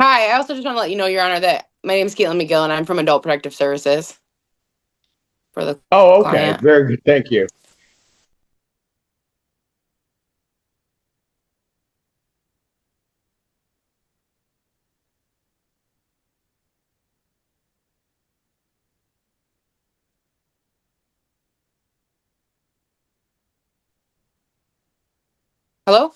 Hi, I also just want to let you know, Your Honor, that my name is Caitlin McGill and I'm from Adult Protective Services for the Oh, okay. client. Very good. Thank you. Hello?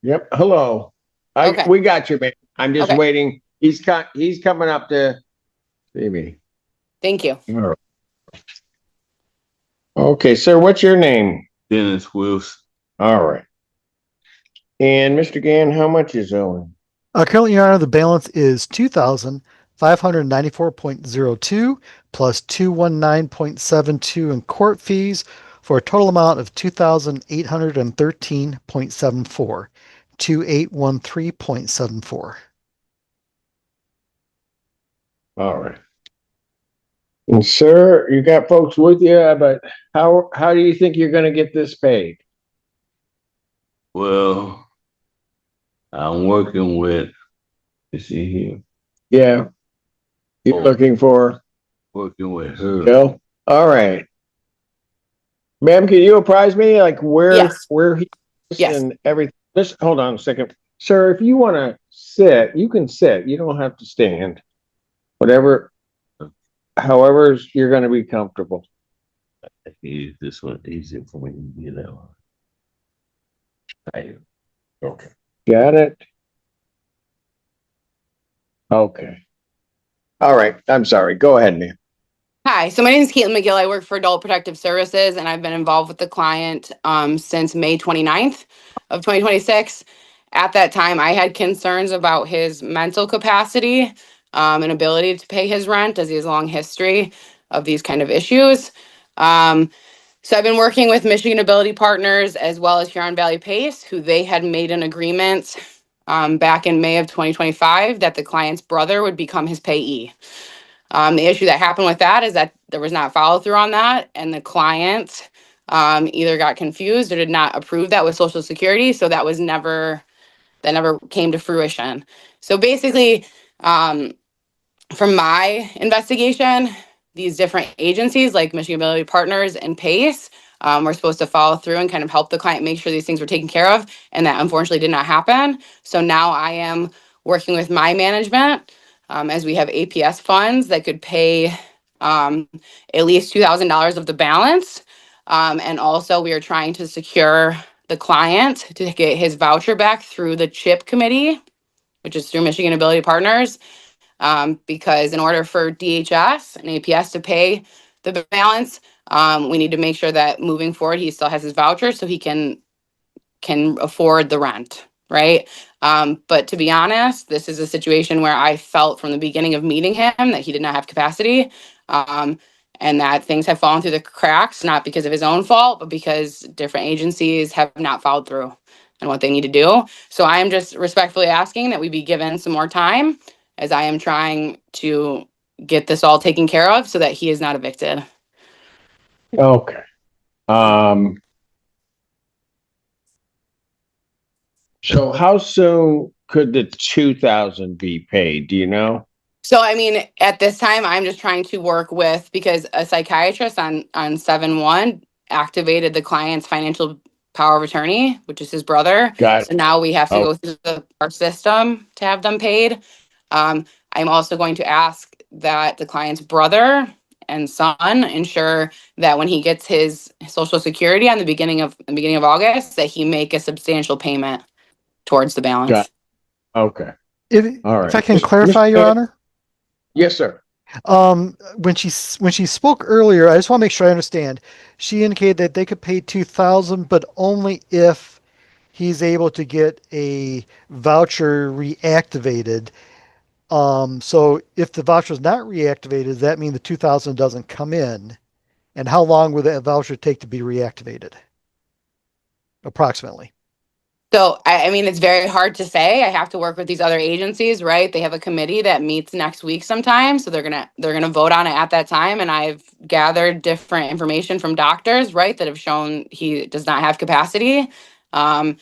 Yep. Hello. Okay. We got you, man. I'm just Okay. waiting. He's coming up to see me. Thank you. All right. Okay, sir, what's your name? Dennis Wilson. All right. And Mr. Gann, how much is owing? Currently, Your Honor, the balance is 2,594.02 plus 219.72 in court fees for a total amount of 2,813.74, 2813.74. All right. And sir, you got folks with you, but how do you think you're going to get this paid? Well, I'm working with, let's see here, Yeah, you're looking for working with her. Bill. All right. Ma'am, can you apprise me like Yes. where he is Yes. and everything? Just hold on a second. Sir, if you want to sit, you can sit. You don't have to stand. Whatever, however you're going to be comfortable. I can use this one easier for me to get out. Right. Okay. Got it? Okay. All right. I'm sorry. Go ahead, ma'am. Hi, so my name is Caitlin McGill. I work for Adult Protective Services and I've been involved with the client since May 29th of 2026. At that time, I had concerns about his mental capacity and ability to pay his rent as he has a long history of these kind of issues. So I've been working with Michigan Ability Partners as well as Huron Valley PACE, who they had made an agreement back in May of 2025 that the client's brother would become his payee. The issue that happened with that is that there was not follow through on that, and the client either got confused or did not approve that with Social Security, so that never came to fruition. So basically, from my investigation, these different agencies like Michigan Ability Partners and PACE were supposed to follow through and kind of help the client make sure these things were taken care of, and that unfortunately did not happen. So now I am working with my management as we have APS funds that could pay at least $2,000 of the balance. And also we are trying to secure the client to get his voucher back through the CHIP committee, which is through Michigan Ability Partners. Because in order for DHS and APS to pay the balance, we need to make sure that moving forward he still has his voucher so he can afford the rent, right? But to be honest, this is a situation where I felt from the beginning of meeting him that he did not have capacity, and that things have fallen through the cracks, not because of his own fault, but because different agencies have not followed through on what they need to do. So I am just respectfully asking that we be given some more time as I am trying to get this all taken care of so that he is not evicted. Okay. So how soon could the 2,000 be paid? Do you know? So, I mean, at this time, I'm just trying to work with, because a psychiatrist on 7/1 activated the client's financial power of attorney, which is his brother. Got So now we have to Oh, go through our system to have them paid. I'm also going to ask that the client's brother and son ensure that when he gets his Social Security on the beginning of August, that he make a substantial payment towards the got balance. Okay. If, All if I right. can clarify, Your Honor, Yes, sir. when she spoke earlier, I just want to make sure I understand. She indicated that they could pay 2,000, but only if he's able to get a voucher reactivated. So if the voucher is not reactivated, does that mean the 2,000 doesn't come in? And how long would that voucher take to be reactivated? Approximately. So, I mean, it's very hard to say. I have to work with these other agencies, right? They have a committee that meets next week sometime, so they're gonna vote on it at that time. And I've gathered different information from doctors, right, that have shown he does not have capacity. Um,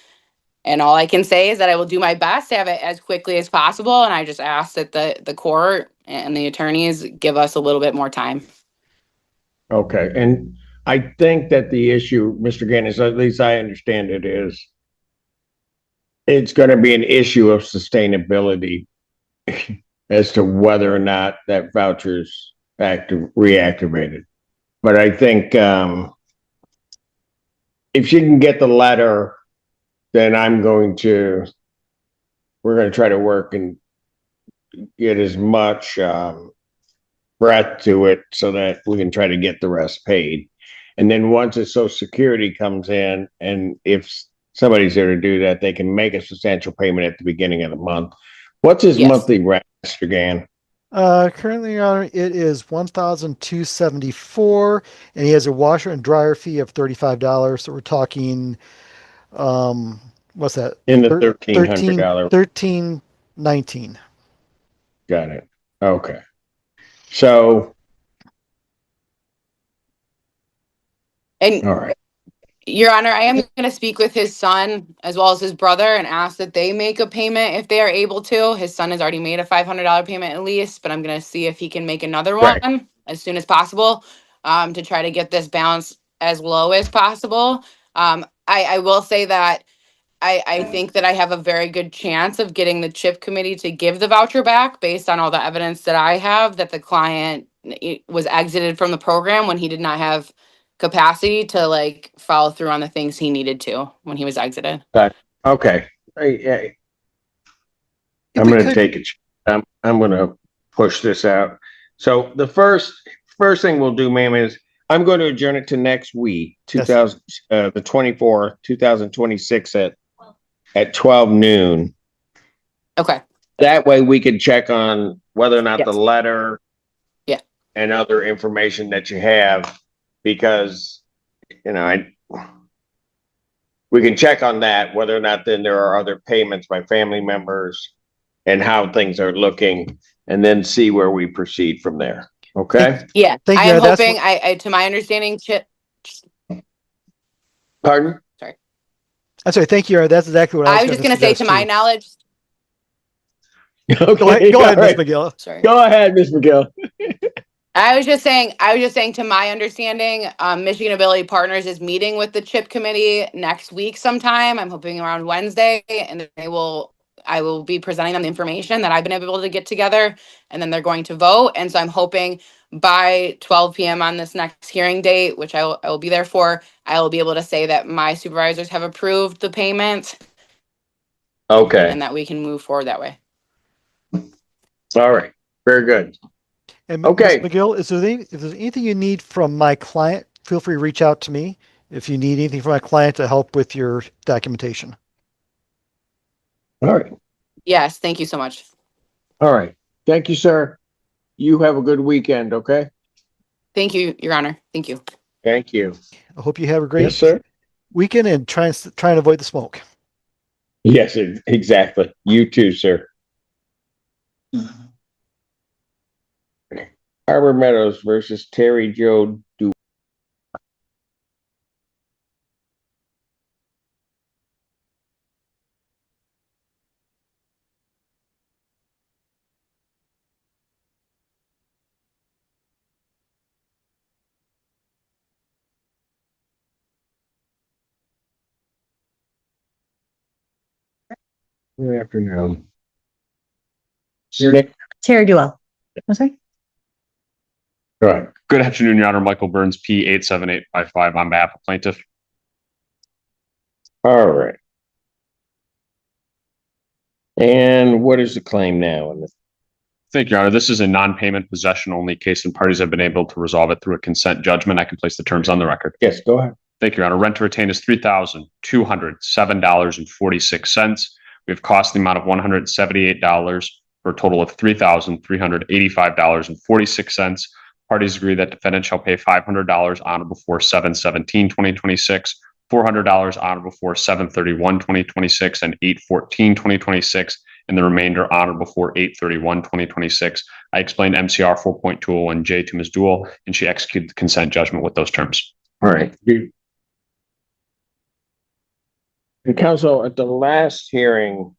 And all I can say is that I will do my best to have it as quickly as possible. And I just ask that the court and the attorneys give us a little bit more time. Okay, and I think that the issue, Mr. Gaines, at least I understand it, is it's going to be an issue of sustainability as to whether or not that voucher's reactivated. But I think if she can get the letter, then we're going to try to work and get as much breadth to it so that we can try to get the rest paid. And then once the Social Security comes in, and if somebody's there to do that, they can make a substantial payment at the beginning of the month. What's his Yes. monthly rent, Mr. Gann? Currently, Your Honor, it is $1,274, and he has a washer and dryer fee of $35. So we're talking, what's that? In the $1,300. 1319. Got it. Okay. So, And all right. Your Honor, I am going to speak with his son as well as his brother and ask that they make a payment if they are able to. His son has already made a $500 payment at least, but I'm going to see if he can make another Right. one as soon as possible to try to get this balance as low as possible. I will say that I think that I have a very good chance of getting the CHIP committee to give the voucher back based on all the evidence that I have that the client was exited from the program when he did not have capacity to like follow through on the things he needed to when he was exited. Okay. I'm going to take it. I'm going to push this out. So the first thing we'll do, ma'am, is I'm going to adjourn it to next week, Yes. the 24th, 2026 at 12 noon. Okay. That way we can check on whether or not Yes. the letter Yeah. and other information that you have, because, we can check on that, whether or not then there are other payments by family members and how things are looking, and then see where we proceed from there. Okay? Yeah. Thank I you. am That's hoping to my understanding, CHIP. Pardon? I'm sorry. Thank you, Your Honor. That's exactly what I was just going to say, to my too. knowledge. Okay. Go ahead, all Ms. right. McGill. Sorry. Go ahead, Ms. McGill. I was just saying, to my understanding, Michigan Ability Partners is meeting with the CHIP committee next week sometime. I'm hoping around Wednesday, and I will be presenting them the information that I've been able to get together, and then they're going to vote. And so I'm hoping by 12 p.m. on this next hearing date, which I will be there for, I will be able to say that my supervisors have approved the payment. Okay. And that we can move forward that way. All right. Very good. And Okay. Ms. McGill, if there's anything you need from my client, feel free to reach out to me if you need anything from my client to help with your documentation. All right. Yes, thank you so much. All right. Thank you, sir. You have a good weekend, okay? Thank you, Your Honor. Thank you. Thank you. I hope you have a great Yes, sir. weekend and try and avoid the smoke. Yes, exactly. You too, sir. Harbor Meadows versus Terry Joe Du. Good afternoon. Your name? Terry Duell. I'm sorry. Go ahead. Good afternoon, Your Honor. Michael Burns, P 87855 on behalf of plaintiff. All right. And what is the claim now? Thank you, Your Honor. This is a non-payment possession only case, and parties have been able to resolve it through a consent judgment. I can place the terms on the record. Yes, go ahead. Thank you, Your Honor. Rent to retain is $3,207.46. We have cost in the amount of $178 for a total of $3,385.46. Parties agree that defendant shall pay $500 on or before 7/17/2026, $400 on or before 7/31/2026, and 8/14/2026, and the remainder on or before 8/31/2026. I explained MCR 4.201J to Ms. Duell, and she executed the consent judgment with those terms. All right. And council, at the last hearing,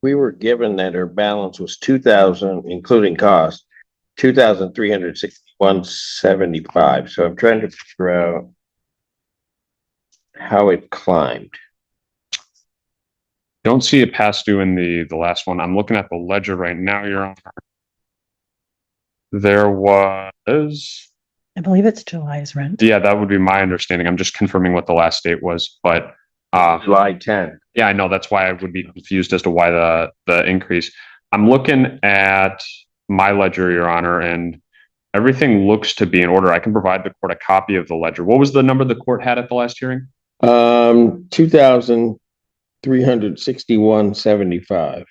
we were given that her balance was 2,000, including cost, 2,361.75. So I'm trying to figure out how it climbed. Don't see it past due in the last one. I'm looking at the ledger right now, Your Honor. There was, I believe it's July's rent. yeah, that would be my understanding. I'm just confirming what the last date was, but July 10th. yeah, I know. That's why I would be confused as to why the increase. I'm looking at my ledger, Your Honor, and everything looks to be in order. I can provide the court a copy of the ledger. What was the number the court had at the last hearing? 2,361.75.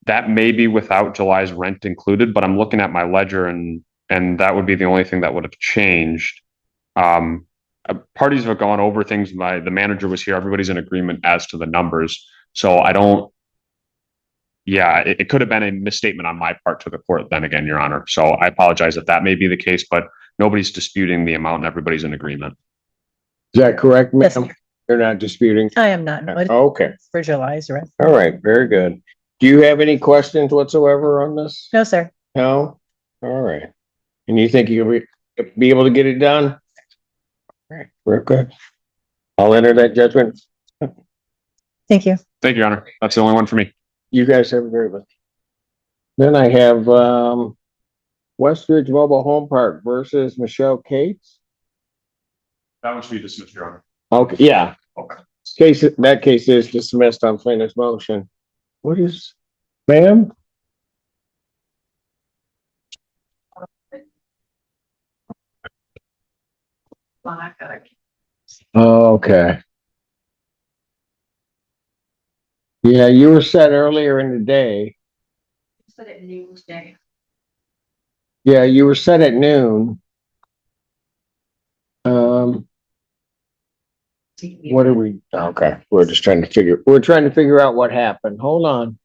That may be without July's rent included, but I'm looking at my ledger and that would be the only thing that would have changed. Parties have gone over things. The manager was here. Everybody's in agreement as to the numbers. So I don't, yeah, it could have been a misstatement on my part to the court then again, Your Honor. So I apologize if that may be the case, but nobody's disputing the amount and everybody's in agreement. Is that correct, Yes, ma'am? You're not disputing? I am not. But Okay. for July's rent. All right. Very good. Do you have any questions whatsoever on this? No, sir. No? All right. And you think you'll be able to get it done? All right. We're good. I'll enter that judgment. Thank you. Thank you, Your Honor. That's the only one for me. You guys have a great one. Then I have, Westridge Mobile Home Park versus Michelle Cates. That one should be dismissed, Your Honor. Okay, yeah. Okay. That case is dismissed on plaintiff's motion. What is, ma'am? Okay. Yeah, you were set earlier in the day. Set at noon today. Yeah, you were set at noon. What are we? Okay, we're trying to figure out what happened. Hold on.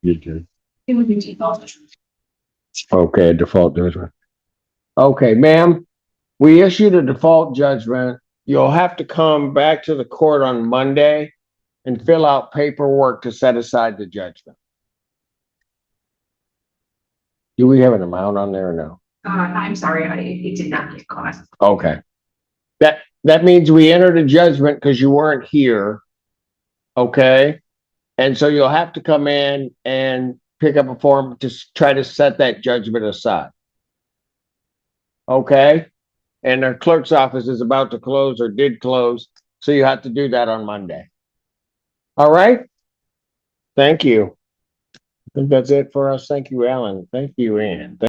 It would be default. Okay, default judgment. Okay, ma'am, we issued a default judgment. You'll have to come back to the court on Monday and fill out paperwork to set aside the judgment. Do we have an amount on there or no? I'm sorry, it did not get caught. Okay. That means we entered a judgment because you weren't here. Okay? And so you'll have to come in and pick up a form to try to set that judgment aside. Okay? And our clerk's office is about to close or did close, so you have to do that on Monday. All right? Thank you. I think that's it for us. Thank you, Alan. Thank you, Ann.